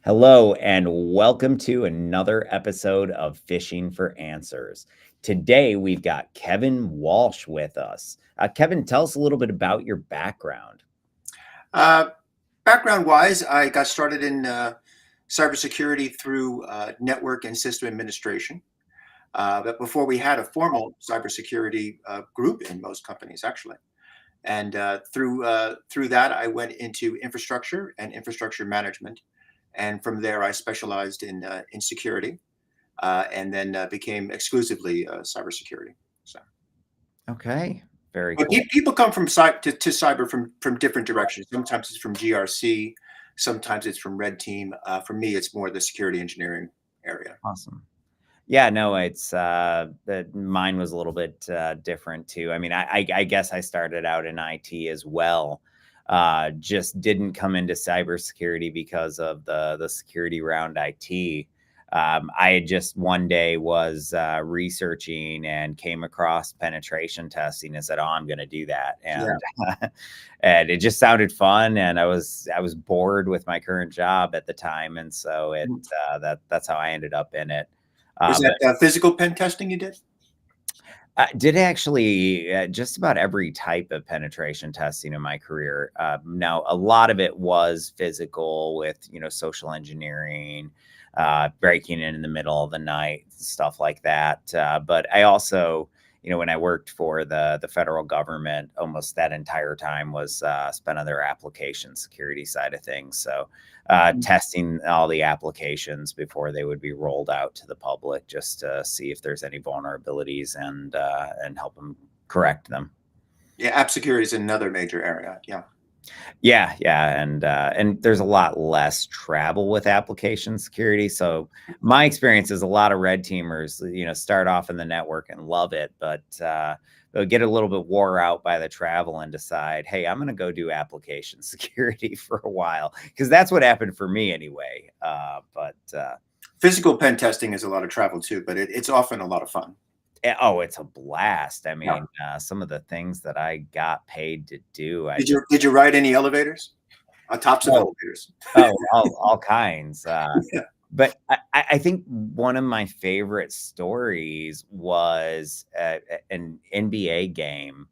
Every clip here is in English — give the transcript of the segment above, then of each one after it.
Hello, and welcome to another episode of Fishing for Answers. Today, we've got Kevin Walsh with us. Kevin, tell us a little bit about your background. Uh, Background wise, I got started in cybersecurity through network and system administration. But before we had a formal cybersecurity group in most companies, actually. And through that, I went into infrastructure and infrastructure management. And from there, I specialized in security and then became exclusively cybersecurity. So. Okay, very But cool. people come from to cyber from different directions. Sometimes it's from GRC, sometimes it's from red team. For me, it's more the security engineering area. Awesome. Yeah, no, it's that mine was a little bit different too. I mean, I guess I started out in IT as well. Just didn't come into cybersecurity because of the security around IT. I had just one day was researching and came across penetration testing and said, "Oh, I'm going to do that," Yeah. and and it just sounded fun. And I was bored with my current job at the time, and so that's how I ended up in it. Was But that physical pen testing you did? I did actually just about every type of penetration testing in my career. Now, a lot of it was physical with, social engineering, breaking in the middle of the night, stuff like that. But I also, when I worked for the federal government, almost that entire time was spent on their application security side of things. So testing all the applications before they would be rolled out to the public, just to see if there's any vulnerabilities and help them correct them. Yeah, app security is another major area. Yeah. Yeah, yeah, and there's a lot less travel with application security. So my experience is a lot of red teamers, start off in the network and love it, but they'll get a little bit wore out by the travel and decide, hey, I'm going to go do application security for a while, because that's what happened for me anyway. But Physical pen testing is a lot of travel too, but it's often a lot of fun. oh, it's a blast. I Yeah. mean, some of the things that I got paid to do, I Did just you did you ride any elevators? On tops of oh, elevators. oh, all kinds. Yeah. But I think one of my favorite stories was an NBA game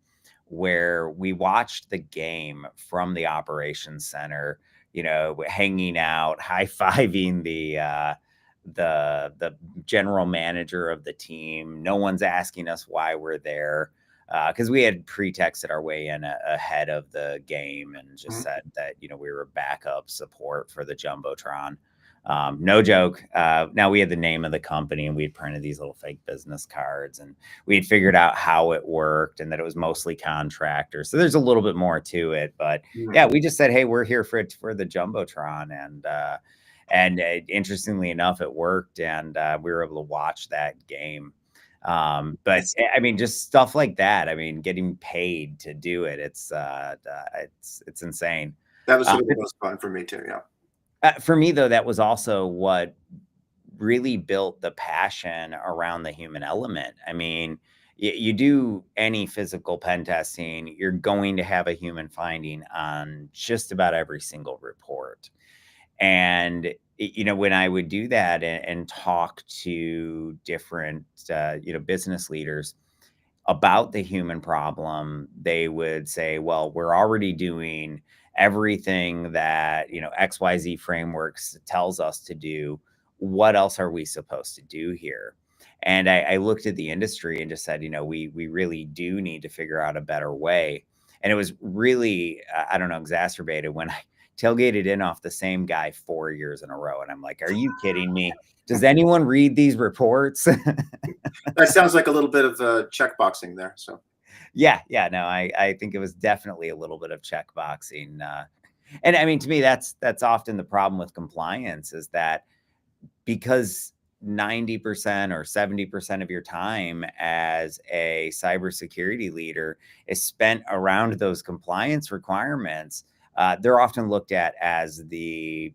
where we watched the game from the operations center, hanging out, high-fiving the general manager of the team. No one's asking us why we're there, because we had pretexted our way in ahead of the game and just Mhm. said that we were backup support for the jumbotron. No joke. Now we had the name of the company and we'd printed these little fake business cards, and we had figured out how it worked and that it was mostly contractors. So there's a little bit more to it, but Mhm. yeah, we just said, hey, we're here for the jumbotron, and interestingly enough, it worked, and we were able to watch that game. But That's I mean, just stuff like that. I mean, getting paid to do it, it's insane. That was Uh, some of the most fun for me too. Yeah. for me, though, that was also what really built the passion around the human element. I mean, you do any physical pen testing, you're going to have a human finding on just about every single report. And when I would do that and talk to different business leaders about the human problem, they would say, well, we're already doing everything that, XYZ frameworks tells us to do. What else are we supposed to do here? And I looked at the industry and just said, we really do need to figure out a better way. And it was really, I don't know, exacerbated when I tailgated in off the same guy 4 years in a row. And I'm like, are you kidding me? Does anyone read these reports? That sounds like a little bit of check boxing there. So. Yeah, yeah, no, I think it was definitely a little bit of check boxing, and I mean, to me, that's often the problem with compliance, is that because 90% or 70% of your time as a cybersecurity leader is spent around those compliance requirements, they're often looked at as the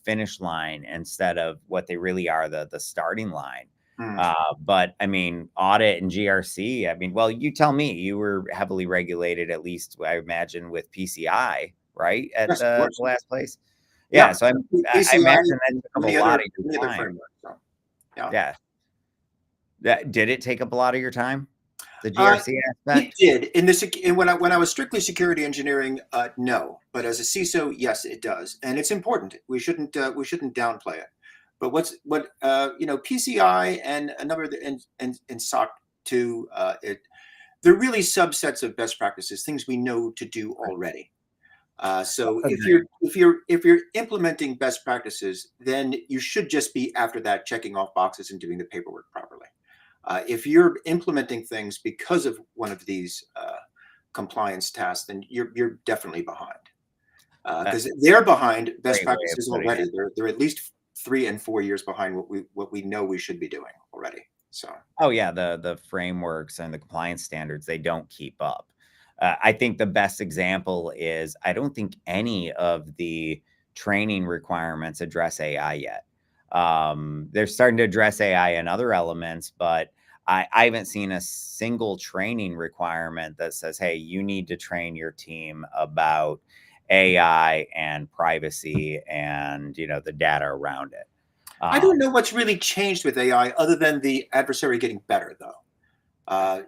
finish line instead of what they really are, the starting line. Mm. But I mean, audit and GRC, I mean, well, you tell me, you were heavily regulated, at least I imagine, with PCI, right? At Yes, of the course. last place. Yeah, Yeah, so I ACI, imagine that took up a lot of many your other time. frameworks. So, yeah. Yeah. Did it take up a lot of your time? The Uh, GRC it aspect? did when I was strictly security engineering, no, but as a CISO, yes, it does, and it's important. We shouldn't downplay it. But PCI and a number of the and SOC 2, they're really subsets of best practices, things we know to do already. So Agreed. if you're implementing best practices, then you should just be after that checking off boxes and doing the paperwork properly. If you're implementing things because of one of these compliance tasks, then you're definitely behind, Uh, because they're behind best Great way of practices putting already. it. They're at least 3 and 4 years behind what we know we should be doing already. So Oh, yeah, the frameworks and the compliance standards, they don't keep up. I think the best example is I don't think any of the training requirements address AI yet. They're starting to address AI in other elements, but I haven't seen a single training requirement that says, "Hey, you need to train your team about AI and privacy and, the data around it." I don't Um, know what's really changed with AI other than the adversary getting better, though.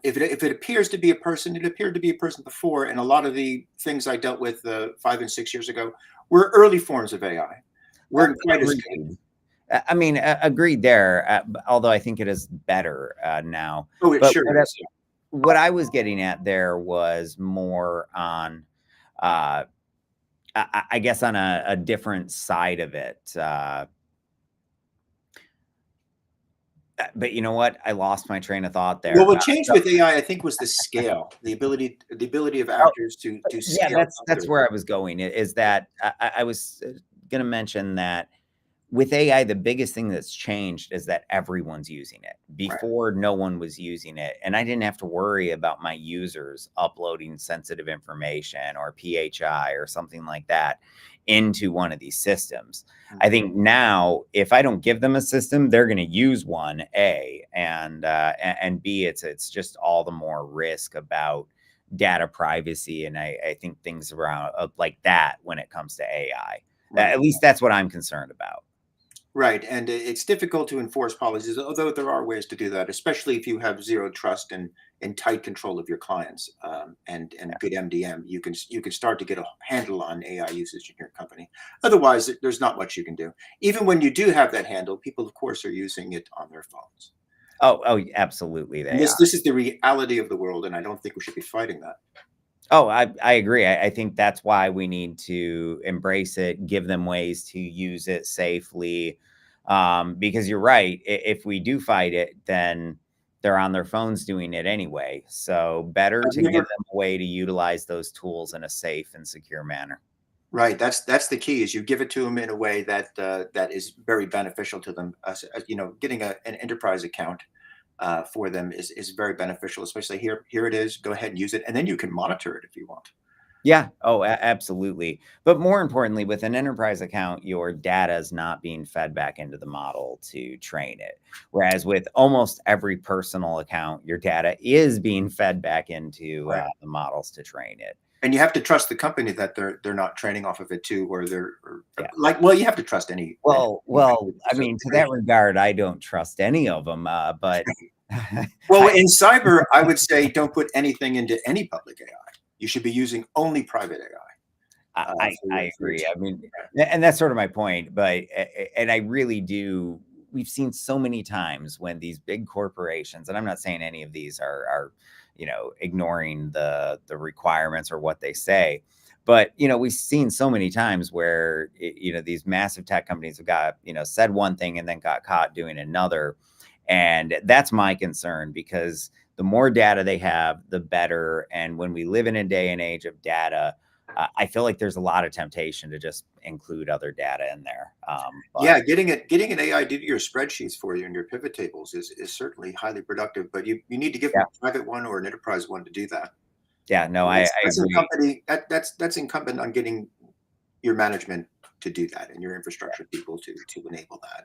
If it appears to be a person, it appeared to be a person before, and a lot of the things I dealt with 5 and 6 years ago were early forms of AI. Weren't quite as good. Agreed. I mean, agreed there, although I think it is better, now. Oh, it But sure is. what I was getting at there was more on, uh, I guess on a different side of it, but you know what? I lost my train of thought Well, there. what changed So with AI, I think, was the scale, the ability of oh, actors to yeah, scale that's up. where I was going, is that I was, gonna mention that with AI, the biggest thing that's changed is that everyone's using it. Right. Before, no one was using it, and I didn't have to worry about my users uploading sensitive information or PHI or something like that into one of these systems. I Mhm. think now, if I don't give them a system, they're going to use one, A, and B, it's just all the more risk about data privacy, and I think things around like that when it comes to AI. Right. At least that's what I'm concerned about. Right. And it's difficult to enforce policies, although there are ways to do that, especially if you have zero trust and tight control of your clients, and good MDM. You can start to get a handle on AI usage in your company. Otherwise, there's not much you can do. Even when you do have that handle, people, of course, are using it on their phones. Oh, absolutely, And they this are. this is the reality of the world, and I don't think we should be fighting that. Oh, I agree. I think that's why we need to embrace it, give them ways to use it safely, because you're right. If we do fight it, then they're on their phones doing it anyway. So better I've to give never them a way to utilize those tools in a safe and secure manner. Right. That's the key. Is you give it to them in a way that is very beneficial to them. Getting an enterprise account for them is very beneficial. Especially here it is. Go ahead and use it, and then you can monitor it if you want. Yeah. Oh, absolutely. But more importantly, with an enterprise account, your data is not being fed back into the model to train it. Whereas with almost every personal account, your data is being fed back into Right. the models to train it. And you have to trust the company that they're not training off of it too, or Yeah. like, well, you have to trust anybody Well, to a I certain mean, to degree. that regard, I don't trust any of them. But Well, I, in cyber, I would say don't put anything into any public AI. You should be using only private I, AI I for I your agree. I mean, training. and that's sort of my point. But and I really do. We've seen so many times when these big corporations, and I'm not saying any of these are ignoring the requirements or what they say, but we've seen so many times where these massive tech companies have got said one thing and then got caught doing another, and that's my concern because the more data they have, the better. And when we live in a day and age of data, I feel like there's a lot of temptation to just include other data in there. But Yeah, getting an AI to do your spreadsheets for you and your pivot tables is certainly highly productive, but you need to give them yeah, a private one or an enterprise one to do that. yeah, no, And I that's agree. that's incumbent on getting your management to do that and your infrastructure people to enable that.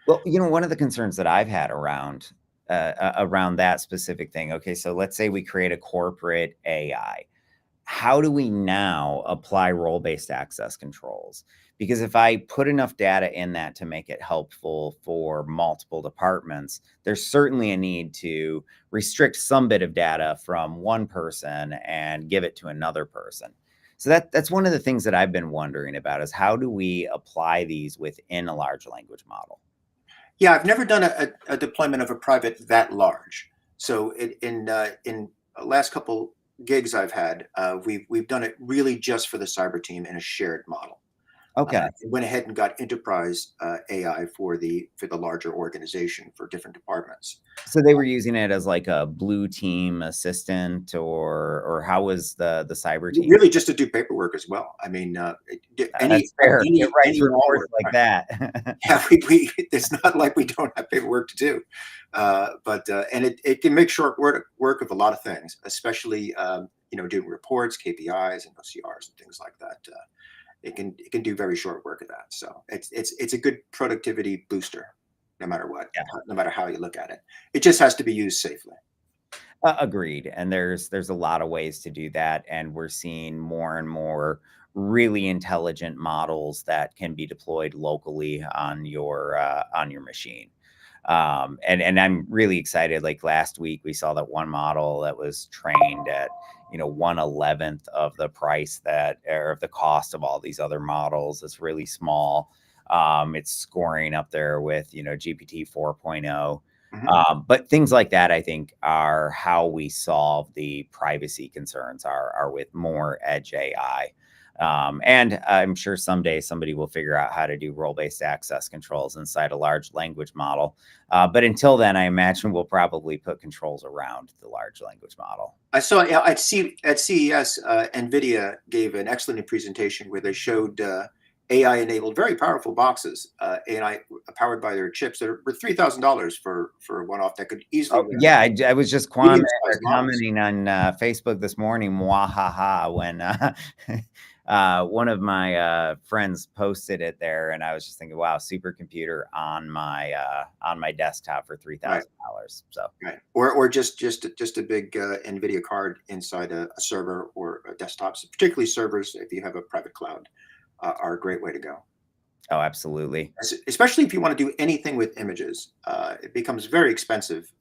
Well, one of the concerns that I've had around that specific thing. Okay, so let's say we create a corporate AI. how do we now apply role-based access controls? Because if I put enough data in that to make it helpful for multiple departments, there's certainly a need to restrict some bit of data from one person and give it to another person. So that's one of the things that I've been wondering about is how do we apply these within a large language model? Yeah, I've never done a deployment of a private that large. So in the last couple gigs I've had, we've done it really just for the cyber team in a shared model. Okay. Went ahead and got enterprise AI for the larger organization for different departments. So they were using it as like a blue team assistant, or how was the cyber team? Really, just to do paperwork as well. I mean, any That's fair. It writes any and all reports work. like that. Yeah, it's not like we don't have paperwork to do, but and it can make short work of a lot of things, especially doing reports, KPIs, and OCRs and things like that. It can do very short work of that. So it's a good productivity booster, no matter what, Yeah. no matter how you look at it. It just has to be used safely. Agreed. And there's a lot of ways to do that, and we're seeing more and more really intelligent models that can be deployed locally on your machine. And I'm really excited. Like last week, we saw that one model that was trained at 1/11th of the price that or of the cost of all these other models. It's really small. It's scoring up there with GPT 4.0. Mhm. But things like that, I think, are how we solve the privacy concerns are with more edge AI. And I'm sure someday somebody will figure out how to do role-based access controls inside a large language model. But until then, I imagine we'll probably put controls around the large language model. I saw, yeah, at CES, NVIDIA gave an excellent presentation where they showed AI-enabled, very powerful boxes, AI powered by their chips that were $3,000 for a one-off that could easily Oh, run yeah, I was just medium-sized models. commenting on Facebook this morning, "Mwahaha," when one of my friends posted it there, and I was just thinking, "Wow, supercomputer on my desktop for Right, $3,000." So right. Or just a big NVIDIA card inside a server or a desktop. So particularly servers, if you have a private cloud, are a great way to go. oh, absolutely. Especially if you want to do anything with images. It becomes very expensive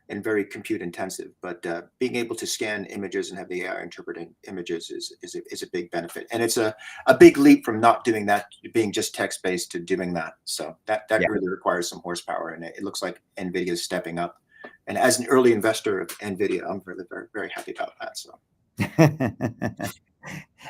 and very compute intensive. But being able to scan images and have the AI interpret images is a big benefit. And it's a big leap from not doing that, being just text based, to doing that. So that Yeah. really requires some horsepower. And it looks like NVIDIA is stepping up. And as an early investor of NVIDIA, I'm really very, very happy about that. So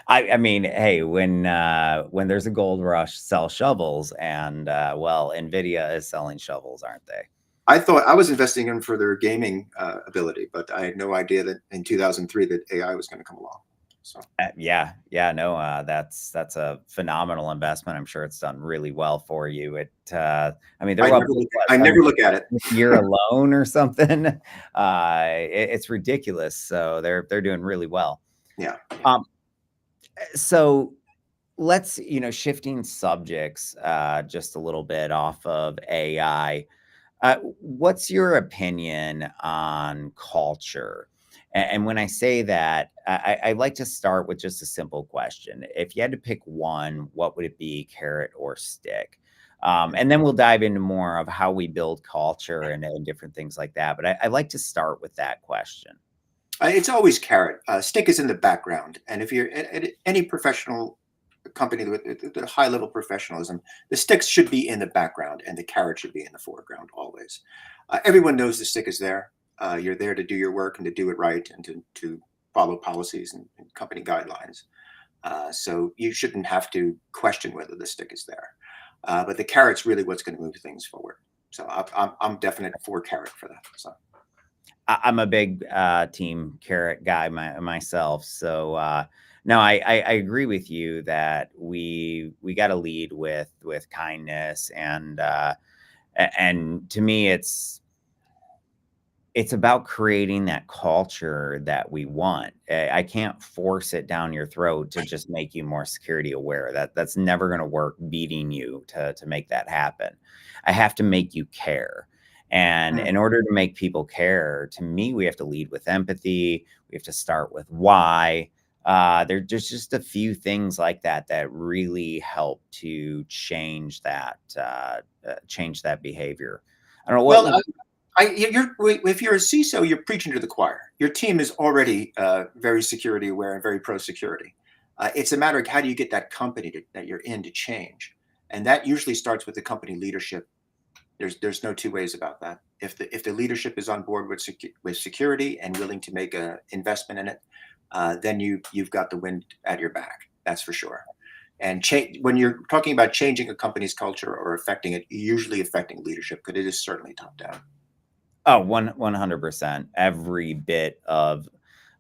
I mean, hey, when there's a gold rush, sell shovels, and well, Nvidia is selling shovels, aren't they? I thought I was investing in for their gaming ability, but I had no idea that in 2003 that AI was going to come along. So Yeah, no, that's a phenomenal investment. I'm sure it's done really well for you. I mean, they're up what, I never look at it. this year alone or something. It's ridiculous. So they're doing really well. Yeah. Um, so let's shifting subjects just a little bit off of AI. What's your opinion on culture? And when I say that, I like to start with just a simple question. If you had to pick one, what would it be, carrot or stick? And then we'll dive into more of how we build culture and different things like that. But I like to start with that question. It's always carrot. Stick is in the background. And if you're at any professional company with a high level professionalism, the sticks should be in the background and the carrot should be in the foreground always. Everyone knows the stick is there. You're there to do your work and to do it right and to follow policies and company guidelines. So you shouldn't have to question whether the stick is there. But the carrot's really what's going to move things forward. So I'm definite for carrot for that. So. I'm a big team carrot guy myself. So no, I agree with you that we got to lead with kindness and to me it's about creating that culture that we want. I can't force it down your throat to just make you more security aware. That's never going to work, beating you to make that happen. I have to make you care. And Mm. in order to make people care, to me, we have to lead with empathy. We have to start with why. There's just a few things like that that really help to change that behavior. I don't know Well, what. if you're a CISO, you're preaching to the choir. Your team is already very security aware and very pro security. It's a matter of how do you get that company that you're in to change, and that usually starts with the company leadership. There's no two ways about that. If the leadership is on board with security and willing to make an investment in it, then you've got the wind at your back. That's for sure. And when you're talking about changing a company's culture or affecting it, usually affecting leadership, because it is certainly top down. Oh, 100%. Every bit of,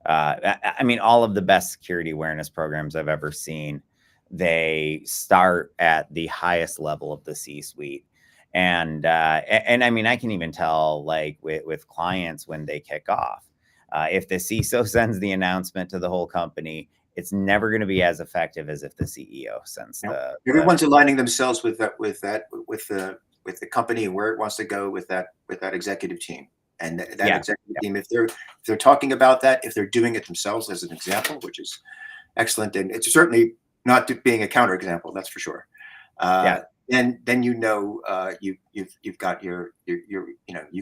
I mean, all of the best security awareness programs I've ever seen, they start at the highest level of the C-suite. And I mean, I can even tell, like, with clients when they kick off, if the CISO sends the announcement to the whole company, it's never going to be as effective as if the CEO sends You know, the everyone's aligning themselves with the company and where it wants to go with that executive team. And that yeah. executive team, if they're talking about that, if they're doing it themselves as an example, which is excellent, and it's certainly not being a counterexample, that's for sure. Yeah. Then you've got you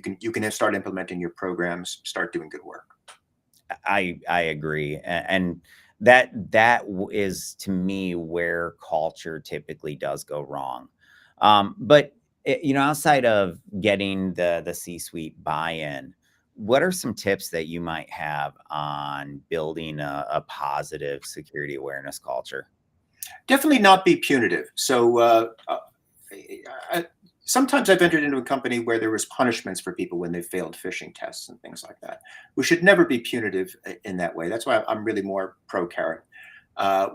can start implementing your programs, start doing good work. I agree, and that is to me where culture typically does go wrong. But outside of getting the C-suite buy-in, what are some tips that you might have on building a positive security awareness culture? Definitely not be punitive. So I, sometimes I've entered into a company where there was punishments for people when they failed phishing tests and things like that. We should never be punitive in that way. That's why I'm really more pro carrot.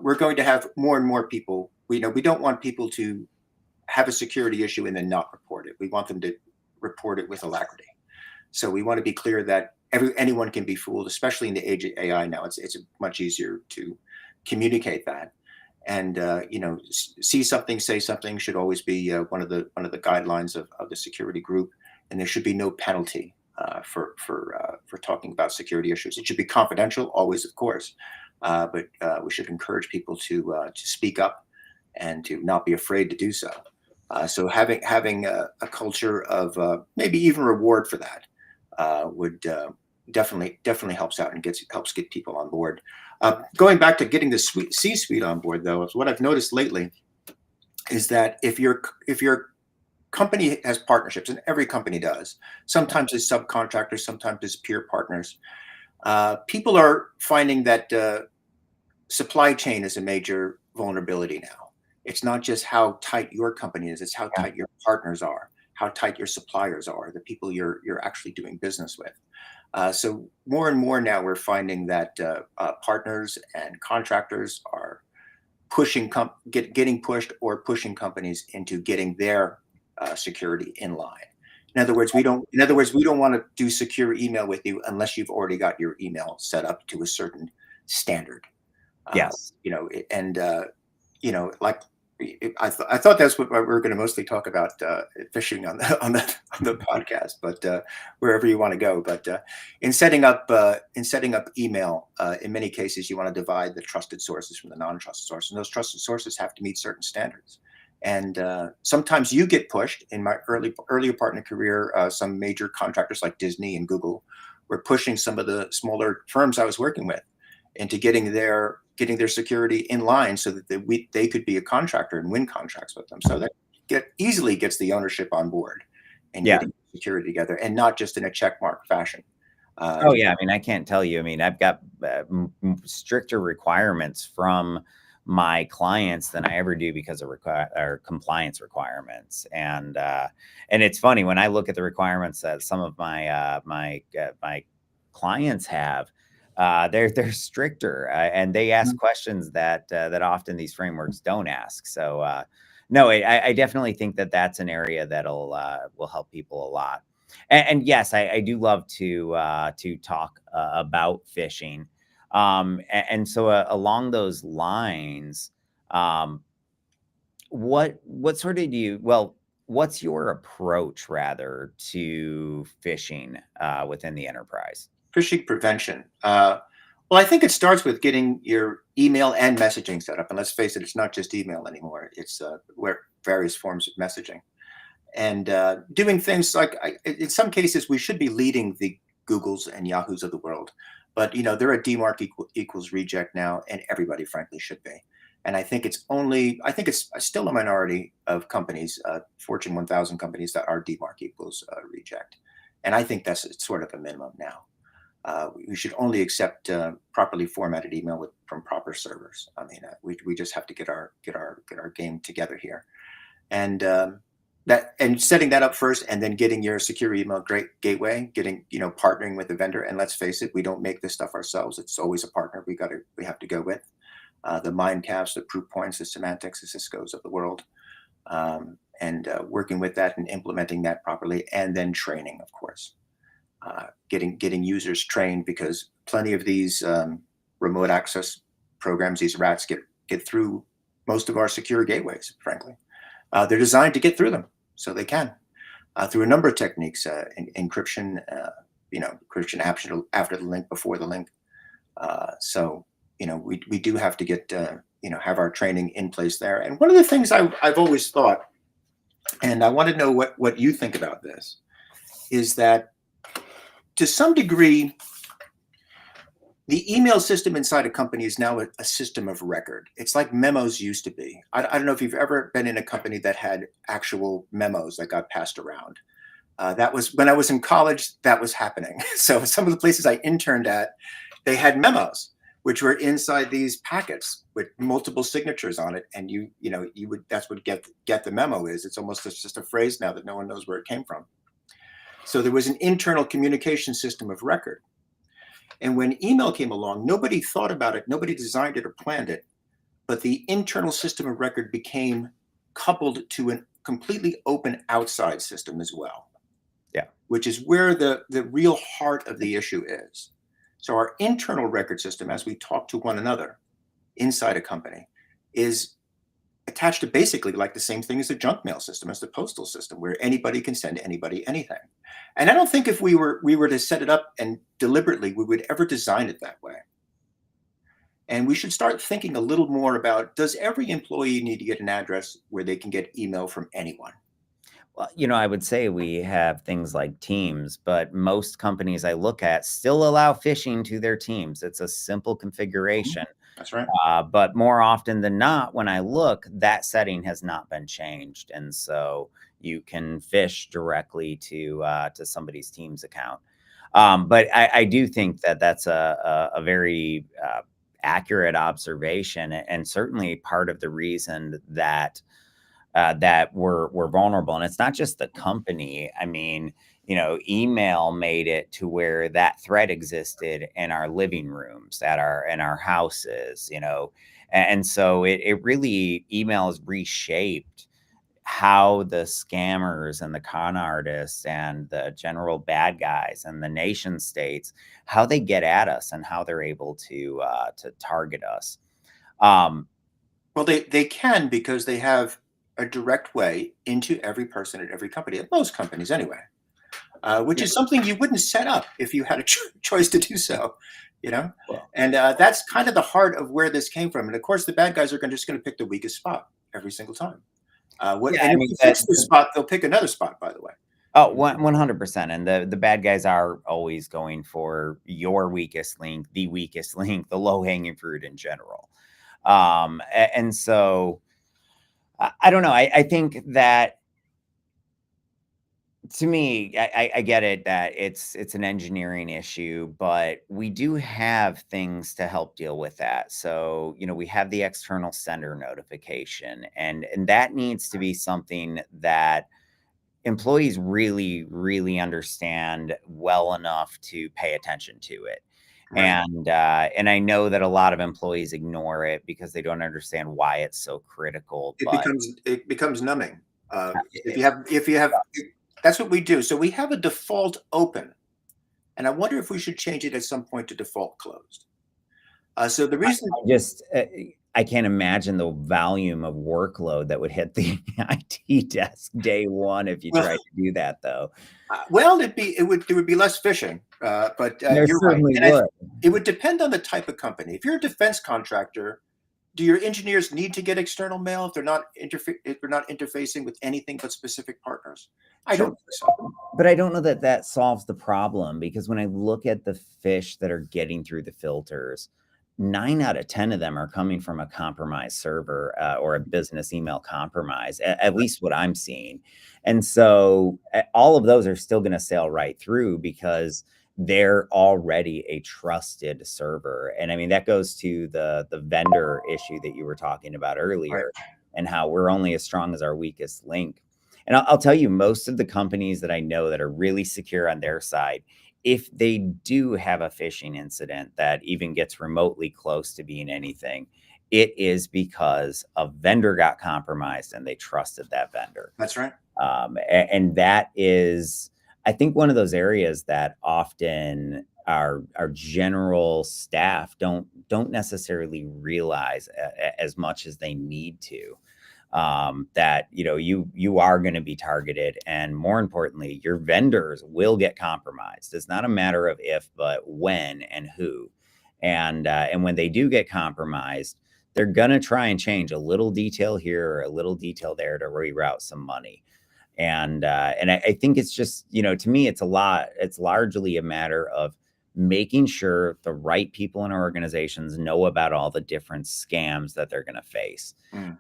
We're going to have more and more people. We don't want people to have a security issue and then not report it. We want them to report it with alacrity. So we want to be clear that anyone can be fooled, especially in the age of AI now. It's much easier to communicate that. And see something, say something should always be one of the guidelines of the security group, and there should be no penalty for talking about security issues. It should be confidential, always, of course, but we should encourage people to speak up and to not be afraid to do so. So having a culture of maybe even reward for that would definitely helps out and helps get people on board. Going back to getting the C-suite on board, though, is what I've noticed lately is that if your company has partnerships, and every company does, sometimes as subcontractors, sometimes as peer partners, people are finding that supply chain is a major vulnerability now. It's not just how tight your company is; it's how Yeah. tight your partners are, how tight your suppliers are, the people you're actually doing business with. So more and more now, we're finding that partners and contractors are getting pushed or pushing companies into getting their security in line. In other words, we don't want to do secure email with you unless you've already got your email set up to a certain standard. Uh, Yes. and like I thought that's what we were going to mostly talk about, phishing on the podcast, but wherever you want to go. But in setting up email, in many cases, you want to divide the trusted sources from the non-trusted sources, and those trusted sources have to meet certain standards. And sometimes you get pushed. In my earlier part in the career, some major contractors like Disney and Google were pushing some of the smaller firms I was working with into getting their security in line so that they could be a contractor and win contracts with them. So that easily gets the ownership on board and Yeah. getting security together, and not just in a checkmark fashion. Oh, yeah, I mean, I can't tell you. I mean, I've got, stricter requirements from my clients than I ever do because of compliance requirements, and it's funny when I look at the requirements that some of my clients have, they're stricter, and they ask questions that often these frameworks don't ask. So, no, I definitely think that that's an area that'll will help people a lot. And yes, I do love to talk about phishing. And so along those lines, um, what sort of what's your approach rather to phishing within the enterprise? Phishing prevention. Well, I think it starts with getting your email and messaging set up. And let's face it, it's not just email anymore. It's where various forms of messaging and doing things like in some cases we should be leading the Googles and Yahoos of the world, but they're a DMARC equals reject now, and everybody frankly should be. And I think it's still a minority of companies, Fortune 1000 companies, that are DMARC equals reject, and I think that's sort of a minimum now. We should only accept properly formatted email from proper servers. I mean, we just have to get our game together here, and and setting that up first, and then getting your secure email gateway, getting partnering with the vendor. And let's face it, we don't make this stuff ourselves. It's always a partner we have to go with. The Mimecast, the Proofpoints, the Semantics, the Cisco's of the world, and working with that and implementing that properly, and then training, of course. Getting users trained, because plenty of these remote access programs, these rats, get through most of our secure gateways. Frankly, they're designed to get through them, so they can through a number of techniques, encryption, encryption after the link, before the link. So we do have to get have our training in place there. And one of the things I've always thought, and I want to know what you think about this, is that to some degree, the email system inside a company is now a system of record. It's like memos used to be. I don't know if you've ever been in a company that had actual memos that got passed around. That was when I was in college. That was happening. So some of the places I interned at, they had memos, which were inside these packets with multiple signatures on it, and you would, that's what get the memo is. It's almost just a phrase now that no one knows where it came from. So there was an internal communication system of record. And when email came along, nobody thought about it, nobody designed it or planned it, but the internal system of record became coupled to a completely open outside system as well. Yeah. Which is where the real heart of the issue is. So our internal record system, as we talk to one another inside a company, is attached to basically like the same thing as the junk mail system, as the postal system, where anybody can send anybody anything. And I don't think if we were to set it up and deliberately, we would ever design it that way. And we should start thinking a little more about, does every employee need to get an address where they can get email from anyone? Well, I would say we have things like Teams, but most companies I look at still allow phishing to their Teams. It's a simple configuration. That's right. But more often than not, when I look, that setting has not been changed. And so you can phish directly to somebody's Teams account. But I do think that that's a very accurate observation, and certainly part of the reason that that we're vulnerable. And it's not just the company. I mean, email made it to where that threat existed in our living rooms, in our houses, and so it really, email has reshaped how the scammers and the con artists and the general bad guys and the nation states, how they get at us and how they're able to target us. Well, they can, because they have a direct way into every person at every company, at most companies anyway, which is something you wouldn't set up if you had a choice to do so, Well, and that's kind of the heart of where this came from. And of course, the bad guys are just going to pick the weakest spot every single time. yeah, And I if mean, you fix the spot, they'll pick another spot, by the way. oh, 100%. And the bad guys are always going for your weakest link, the weakest link, the low hanging fruit in general. And so I don't know. I think that, to me, I get it that it's an engineering issue, but we do have things to help deal with that. So, we have the external sender notification, and that needs to be something that employees really, really understand well enough to pay attention to it. Right. And I know that a lot of employees ignore it because they don't understand why it's so critical. But It becomes numbing. If it, you have, that's what we do. So we have a default open, and I wonder if we should change it at some point to default closed. So the reason, I just I can't imagine the volume of workload that would hit the IT desk day one if you Well, tried to do that, though. well, there would be less phishing, but There you're right, certainly and would. it would depend on the type of company. If you're a defense contractor, do your engineers need to get external mail if they're not interfacing with anything but specific partners? I don't True. think so. But I don't know that that solves the problem, because when I look at the fish that are getting through the filters, 9 out of 10 of them are coming from a compromised server, or a business email compromise, at least what I'm seeing. And so all of those are still going to sail right through because they're already a trusted server. And I mean, that goes to the vendor issue that you were talking about Right. earlier, and how we're only as strong as our weakest link. And I'll tell you, most of the companies that I know that are really secure on their side, if they do have a phishing incident that even gets remotely close to being anything, it is because a vendor got compromised and they trusted that vendor. That's right. And that is, I think, one of those areas that often our general staff don't necessarily realize as much as they need to, that you are going to be targeted, and more importantly, your vendors will get compromised. It's not a matter of if, but when and who. And when they do get compromised, they're going to try and change a little detail here or a little detail there to reroute some money. And I think it's just, to me, it's largely a matter of making sure the right people in our organizations know about all the different scams that they're going to face. Mm.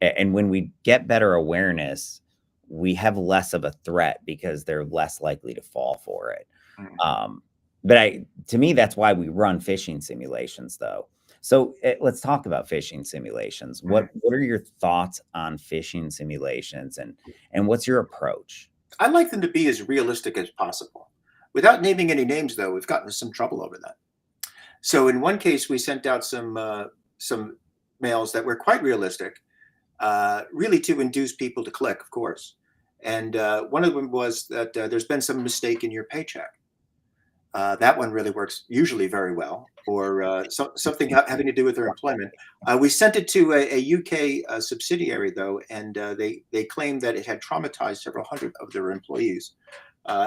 And when we get better awareness, we have less of a threat because they're less likely to fall for it. Mm. But to me, that's why we run phishing simulations, though. So let's talk about phishing simulations. What Mm. are your thoughts on phishing simulations, and what's your approach? I like them to be as realistic as possible. Without naming any names, though, we've gotten into some trouble over that. So in one case, we sent out some mails that were quite realistic, really to induce people to click, of course. And one of them was that there's been some mistake in your paycheck. That one really works usually very well, or something having to do with their employment. We sent it to a UK subsidiary, though, and they claimed that it had traumatized several hundred of their employees.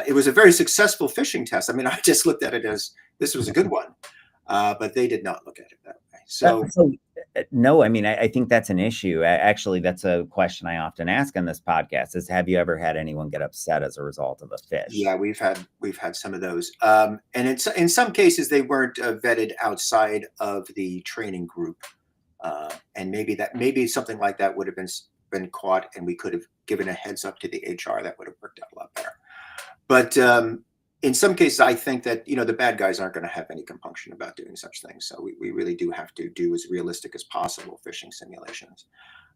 It was a very successful phishing test. I mean, I just looked at it as this was a good one, but they did not look at it that way. So No, I mean, I think that's an issue. Actually, that's a question I often ask on this podcast: is have you ever had anyone get upset as a result of a phish? yeah, we've had some of those, and in some cases they weren't vetted outside of the training group, and maybe something like that would have been caught, and we could have given a heads up to the HR. That would have worked out a lot better. But in some cases, I think that the bad guys aren't going to have any compunction about doing such things. So we really do have to do as realistic as possible phishing simulations,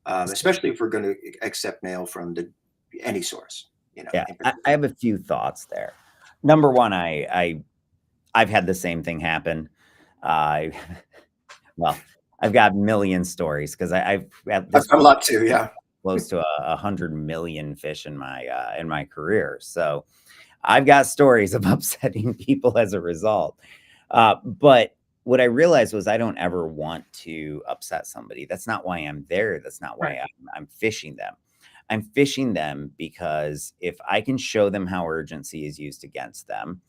especially if we're going to accept mail from any source. Yeah, in I particular. have a few thoughts there. Number one, I've had the same thing happen. I well, I've got million stories because I've at I've this got a point lot too. Yeah. close to 100 million fish in my career. So I've got stories of upsetting people as a result. But what I realized was I don't ever want to upset somebody. That's not why I'm there. That's not Right. why I'm fishing them. I'm fishing them because if I can show them how urgency is used against them,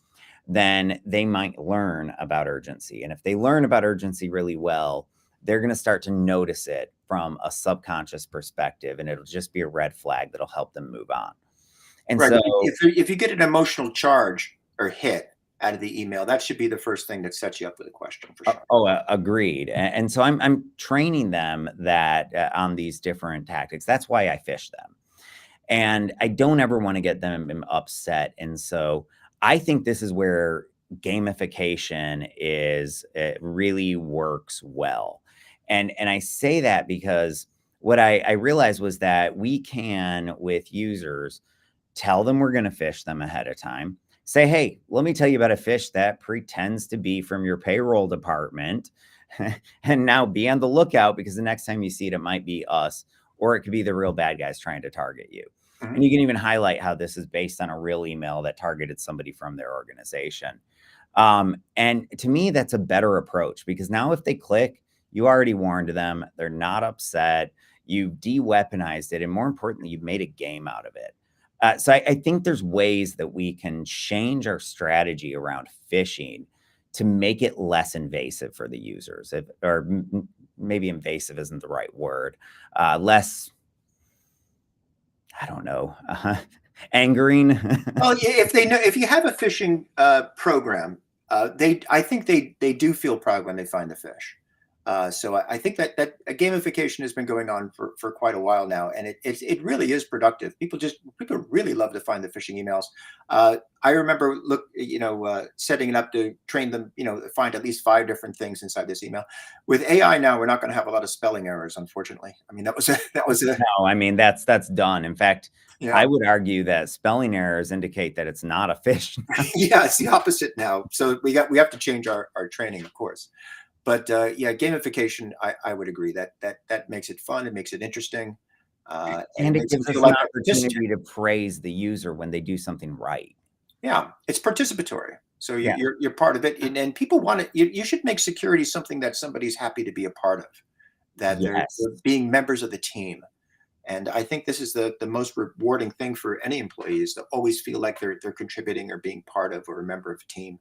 then they might learn about urgency. And if they learn about urgency really well, they're going to start to notice it from a subconscious perspective, and it'll just be a red flag that'll help them move on. And Right. so, But if you get an emotional charge or hit out of the email, that should be the first thing that sets you up with a question for sure. agreed. And so I'm training them that on these different tactics. That's why I fish them. And I don't ever want to get them upset. And so I think this is where gamification it really works well. And I say that because what I realized was that we can, with users, tell them we're going to fish them ahead of time. Say, hey, let me tell you about a fish that pretends to be from your payroll department. And now be on the lookout, because the next time you see it, it might be us, or it could be the real bad guys trying to target you. And Mhm. you can even highlight how this is based on a real email that targeted somebody from their organization. And to me, that's a better approach, because now if they click, You already warned them. They're not upset. You've de-weaponized it, and more importantly, you've made a game out of it. So I think there's ways that we can change our strategy around phishing to make it less invasive for the users, or maybe invasive isn't the right word, less, I don't know, angering. Well, if they know, if you have a phishing program, I think they do feel proud when they find the fish. So I think that gamification has been going on for quite a while now, and it really is productive. People really love to find the phishing emails. I remember setting it up to train them, find at least 5 different things inside this email. With AI now, we're not going to have a lot of spelling errors, unfortunately. I mean, that was a No, I mean, that's done. In fact, I yeah. would argue that spelling errors indicate that it's not a fish. Yeah, it's the opposite now. So we have to change our training, of course. But yeah, gamification, I would agree that makes it fun, it makes it interesting, and it And it makes them gives feel us an like a participant. opportunity to praise the user when they do something right. Yeah, it's participatory. So Yeah. you're part of it, and people want it. You should make security something that somebody's happy to be a part of, that Yes. they're being members of the team. And I think this is the most rewarding thing for any employee, is to always feel like they're contributing or being part of or a member of a team.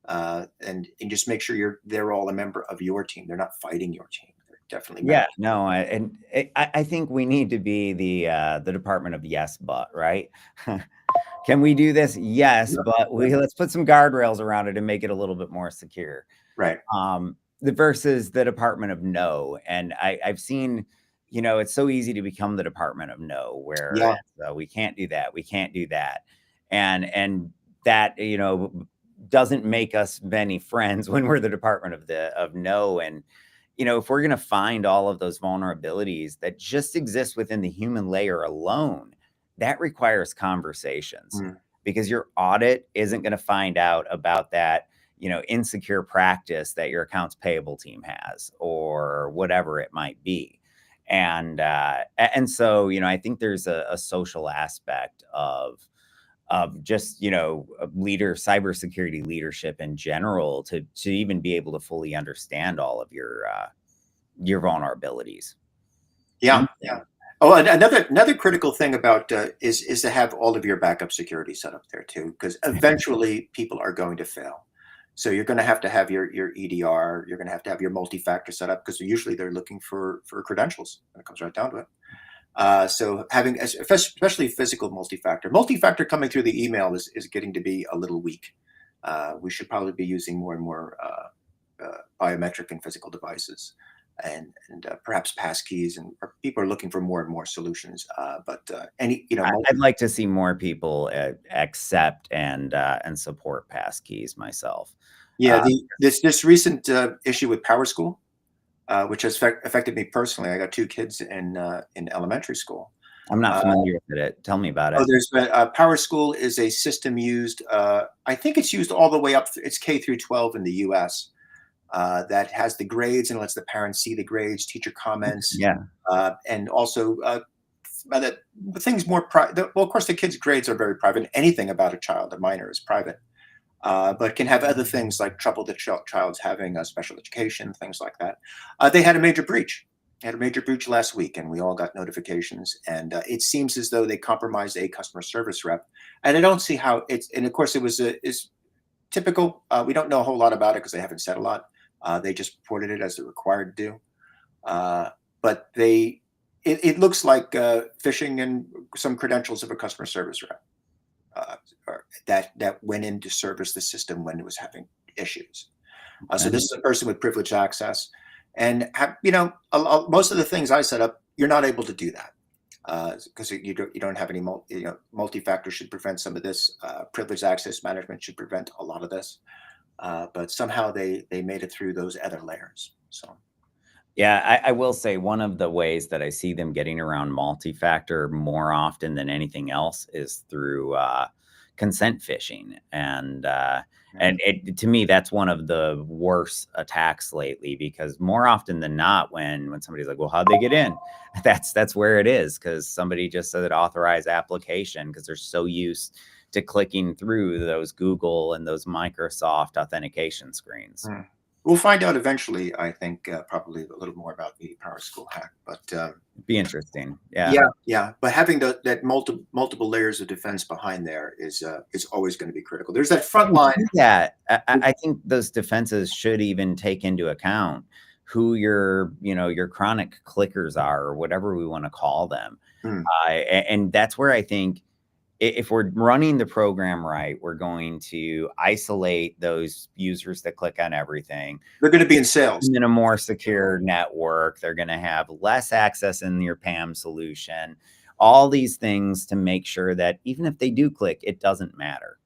And just make sure they're all a member of your team. They're not fighting your team. They're definitely Yeah. members. No, I think we need to be the department of yes, but, right? Can we do this? Yes, Yeah, but yeah, let's put some guardrails around it and make it a little bit more secure. right. The versus the department of no. And I've seen, it's so easy to become the department of no, where Yeah. it's, we can't do that, we can't do that, and that doesn't make us many friends when we're the department of no. And if we're going to find all of those vulnerabilities that just exist within the human layer alone, that requires conversations, Mm. because your audit isn't going to find out about that insecure practice that your accounts payable team has, or whatever it might be. And so I think there's a social aspect of just cybersecurity leadership in general, to even be able to fully understand all of your vulnerabilities. Yeah. Mm. Yeah. Oh, and another critical thing about is to have all of your backup security set up there too, because eventually people are going to fail. So you're going to have your EDR. You're going to have your multi-factor set up, because usually they're looking for credentials. When it comes right down to it. So having, especially physical multi-factor coming through the email is getting to be a little weak. We should probably be using more and more biometric and physical devices, and perhaps passkeys. And people are looking for more and more solutions. But any, I'd like to see more people accept and support passkeys myself. yeah, Uh, this recent issue with Power School, which has affected me personally. I got 2 kids in elementary school. I'm not Uh, familiar with it. Tell me about Oh, it. there's been Power School is a system used. I think it's used all the way up. It's K through 12 in the U.S. That has the grades and lets the parents see the grades, teacher comments, Yeah. and also the things more private. Well, of course, the kids' grades are very private. Anything about a child, a minor, is private, but can have other things like trouble the child's having, special education, things like that. They had a major breach. Had a major breach last week, and we all got notifications. And it seems as though they compromised a customer service rep. And I don't see how it's. And of course, is typical. We don't know a whole lot about it because they haven't said a lot. They just reported it as they're required to do. But it looks like phishing and some credentials of a customer service rep uh, that went in to service the system when it was having issues. So Okay. this is a person with privileged access, and most of the things I set up, you're not able to do that because you don't have any multi-factor should prevent some of this. Privileged access management should prevent a lot of this, but somehow they made it through those other layers. So Yeah, I will say one of the ways that I see them getting around multi-factor more often than anything else is through consent phishing, yeah. and to me that's one of the worst attacks lately, because more often than not, when somebody's like, "Well, how'd they get in?" That's where it is, because somebody just said authorize application, because they're so used to clicking through those Google and those Microsoft authentication screens. Mm. We'll find out eventually, I think, probably a little more about the Power School hack. But Be interesting. Yeah. yeah, yeah. But having that multiple layers of defense behind there is always going to be critical. There's that front And line. to that, I think those defenses should even take into account who your, your chronic clickers are, or whatever we want to call them. Mm, And that's where I think if we're running the program right, we're going to isolate those users that click on everything. they're going to be in sales. In a more secure network, they're going to have less access in your PAM solution. All these things to make sure that even if they do click, it doesn't matter.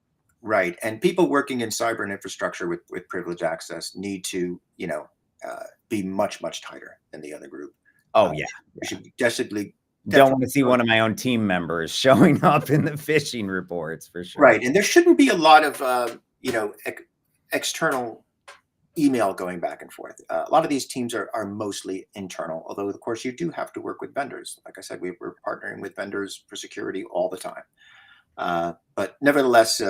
Right. And people working in cyber and infrastructure with privileged access need to, be much, much tighter than the other group. Oh, yeah. We should definitely Don't want to see one of my own team members showing up in the phishing reports, for sure. Right. And there shouldn't be a lot of, external email going back and forth. A lot of these teams are mostly internal, although, of course, you do have to work with vendors. Like I said, we're partnering with vendors for security all the time. But nevertheless,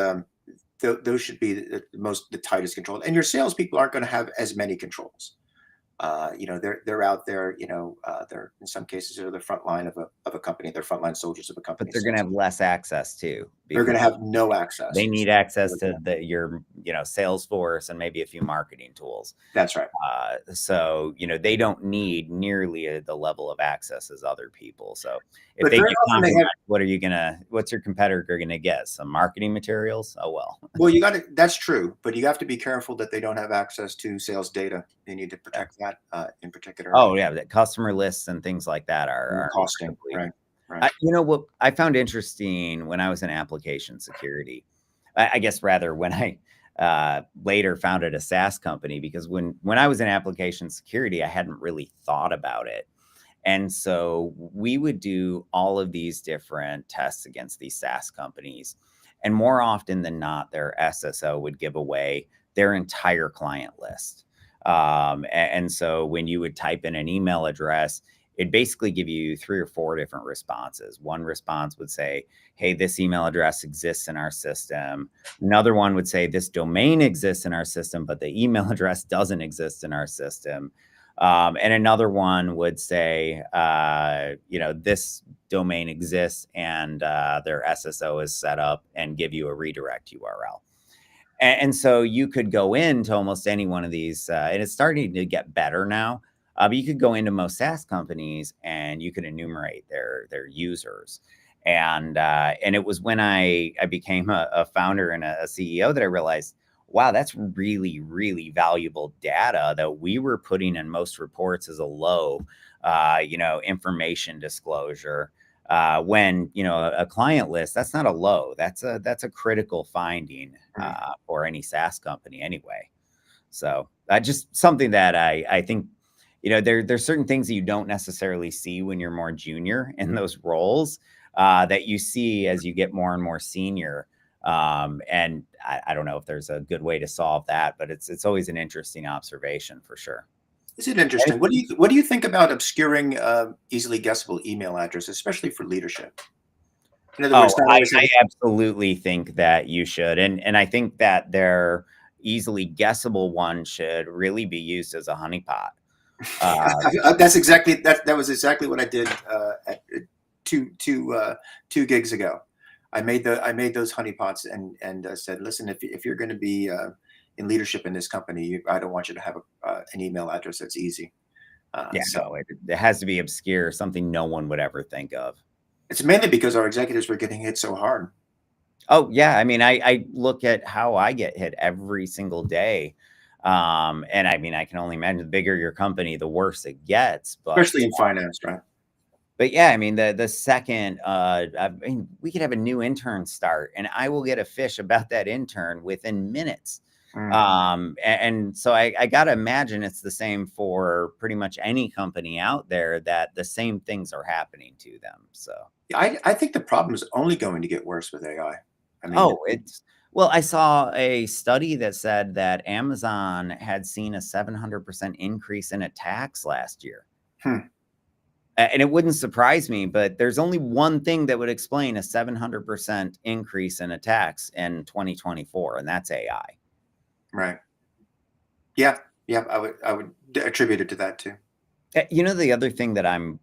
those should be the tightest control. And your salespeople aren't going to have as many controls. They're out there. They're in some cases they're the front line of a company. They're frontline soldiers of a company. But they're going to have less access too. They're going to have no access. They need access to your Salesforce and maybe a few marketing tools. That's right. So they don't need nearly the level of access as other people. So if they get compromised, what's your competitor going to get? Some marketing materials? Oh, well. Well, that's true, but you have to be careful that they don't have access to sales data. They need to protect that in particular. Oh, yeah. The customer lists and things like that are costing. Right. What I found interesting when I was in application security, I guess rather when I later founded a SaaS company, because when I was in application security, I hadn't really thought about it. And so we would do all of these different tests against these SaaS companies. And more often than not, their SSO would give away their entire client list. And so when you would type in an email address, it'd basically give you 3 or 4 different responses. One response would say, hey, this email address exists in our system. Another one would say, this domain exists in our system, but the email address doesn't exist in our system. And another one would say, this domain exists and their SSO is set up, and give you a redirect URL. And so you could go into almost any one of these, and it's starting to get better now. But you could go into most SaaS companies and you could enumerate their users. And it was when I became a founder and a CEO that I realized, wow, that's really, really valuable data that we were putting in most reports as a low, information disclosure. When, a client list, that's not a low, that's a critical finding for any SaaS company anyway. So just something that I think, there's certain things that you don't necessarily see when you're more junior in those roles that you see as you get more and more senior. And I don't know if there's a good way to solve that, but it's always an interesting observation for sure. Is it interesting? What do you think about obscuring easily guessable email addresses, especially for leadership? In other words, I absolutely think that you should, and I think that their easily guessable one should really be used as a honeypot. That's exactly that was exactly what I did at two gigs ago. I made those honeypots and said, listen, if you're going to be in leadership in this company, I don't want you to have an email address that's easy. So it has to be obscure, something no one would ever think of. It's mainly because our executives were getting hit so hard. Oh yeah, I mean, I look at how I get hit every single day. And I mean, I can only imagine the bigger your company, the worse it gets. But especially in finance, right? But yeah, I mean, the second we could have a new intern start, and I will get a fish about that intern within minutes. And so I got to imagine it's the same for pretty much any company out there, that the same things are happening to them. So I think the problem is only going to get worse with AI. I mean, well, I saw a study that said that Amazon had seen a 700% increase in attacks last year. And it wouldn't surprise me, but there's only one thing that would explain a 700% increase in attacks in 2024, and that's AI. Right. Yeah. Yeah, I would attribute it to that too. The other thing that I'm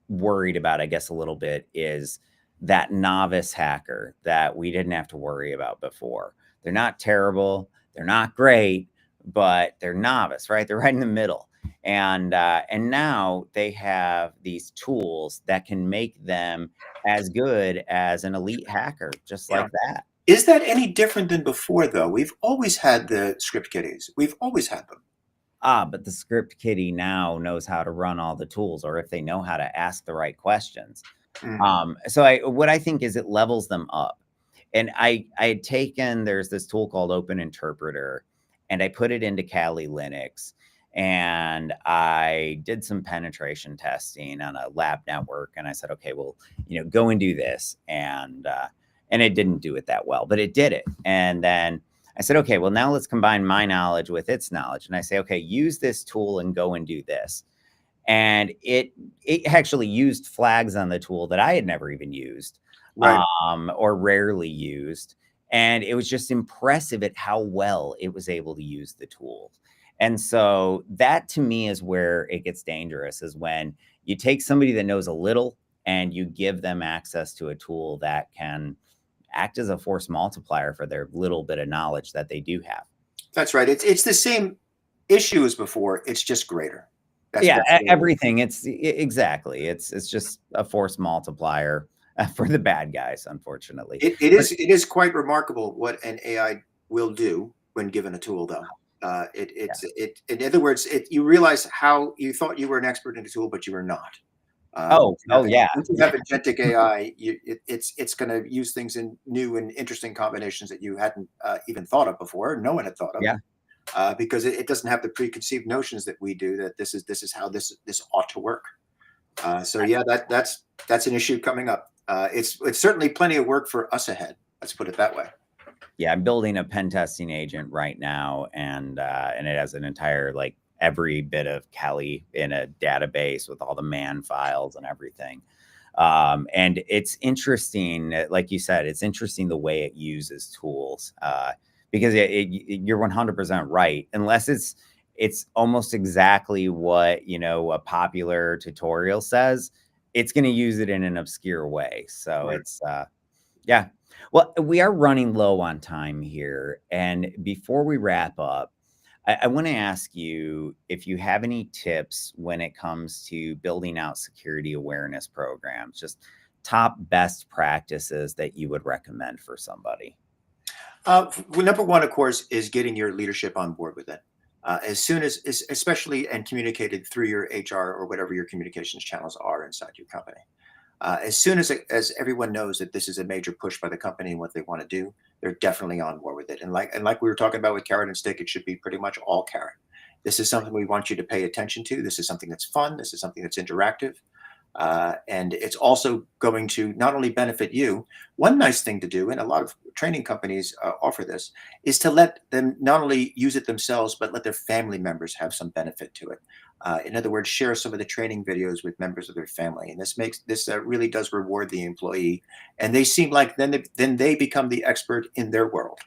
worried about, I guess, a little bit is that novice hacker that we didn't have to worry about before. They're not terrible, they're not great, but they're novice, right? They're right in the middle. And now they have these tools that can make them as good as an elite hacker, just Yeah. like that. Is that any different than before, though? We've always had the script kiddies. We've always had them. But the script kiddie now knows how to run all the tools, or if they know how to ask the right questions. Mm, What I think is it levels them up. And I had taken, there's this tool called Open Interpreter, and I put it into Kali Linux, and I did some penetration testing on a lab network, and I said, okay, well, go and do this, and it didn't do it that well, but it did it. And then I said, okay, well, now let's combine my knowledge with its knowledge, and I say, okay, use this tool and go and do this. And it actually used flags on the tool that I had never even used, right. or rarely used, and it was just impressive at how well it was able to use the tool. And so that to me is where it gets dangerous, is when you take somebody that knows a little and you give them access to a tool that can act as a force multiplier for their little bit of knowledge that they do have. That's right. It's the same issue as before. It's just greater. Yeah, That's what it is. everything. Exactly. It's just a force multiplier for the bad guys, unfortunately. It, it But is it is quite remarkable what an AI will do when given a tool, though. yeah. In other words, you realize how you thought you were an expert in a tool, but you were not. Oh, oh yeah, Once you have agentic AI, it's going to use things in new and interesting combinations that you hadn't even thought of before. No one had thought of, yeah, because it doesn't have the preconceived notions that we do. That this is how this ought to work. So yeah, that's an issue coming up. It's certainly plenty of work for us ahead. Let's put it that way. yeah. I'm building a pen testing agent right now, and it has an entire, like, every bit of Kelly in a database with all the man files and everything. And it's interesting, like you said, it's interesting the way it uses tools, because you're 100% right. Unless it's almost exactly what a popular tutorial says, it's going to use it in an obscure way. So Right. it's yeah. Well, we are running low on time here, and before we wrap up, I want to ask you if you have any tips when it comes to building out security awareness programs, just top best practices that you would recommend for somebody. Well, number one, of course, is getting your leadership on board with it. As soon as, especially, and communicated through your HR or whatever your communications channels are inside your company. As soon as everyone knows that this is a major push by the company and what they want to do, they're definitely on board with it. And like we were talking about with carrot and stick, it should be pretty much all carrot. This is something we want you to pay attention to. This is something that's fun. This is something that's interactive. And it's also going to not only benefit you. One nice thing to do, and a lot of training companies offer this, is to let them not only use it themselves, but let their family members have some benefit to it. In other words, share some of the training videos with members of their family, and this really does reward the employee, and they seem like then they become the expert in their world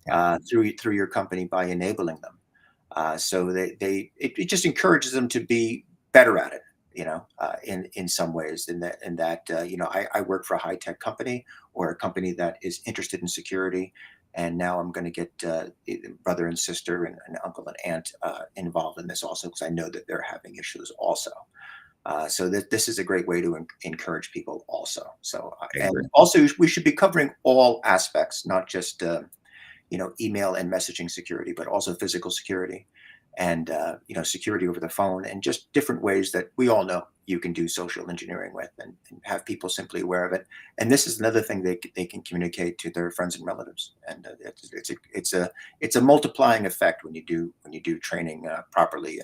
Yeah. through your company by enabling them. So it just encourages them to be better at it, in some ways. In that I work for a high tech company or a company that is interested in security, and now I'm going to get brother and sister and uncle and aunt involved in this also, because I know that they're having issues also. So that this is a great way to encourage people also. So I and agree. also we should be covering all aspects, not just email and messaging security, but also physical security and security over the phone, and just different ways that we all know you can do social engineering with, and have people simply aware of it. And this is another thing they can communicate to their friends and relatives. And it's a multiplying effect when you do training properly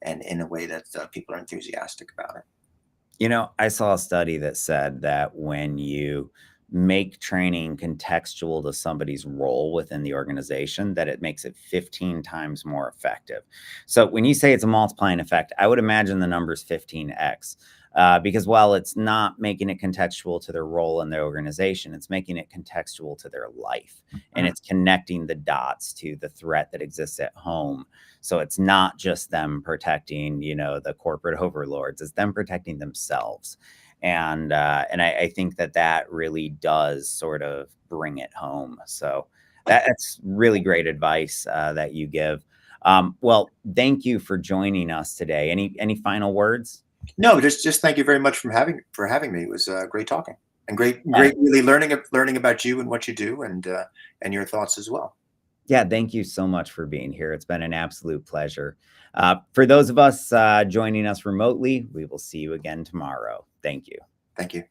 and in a way that people are enthusiastic about it. I saw a study that said that when you make training contextual to somebody's role within the organization, that it makes it 15 times more effective. So when you say it's a multiplying effect, I would imagine the number is 15x. because while it's not making it contextual to their role in their organization, it's making it contextual to their life, and it's connecting the dots to the threat that exists at home. So it's not just them protecting, the corporate overlords; it's them protecting themselves. And I think that really does sort of bring it home. So that's really great advice that you give. Well, thank you for joining us today. Any final words? No, just thank you very much for having me. It was great talking, and great Yeah. really learning about you and what you do, and your thoughts as well. Yeah, thank you so much for being here. It's been an absolute pleasure. For those of us joining us remotely, we will see you again tomorrow. Thank you. Thank you.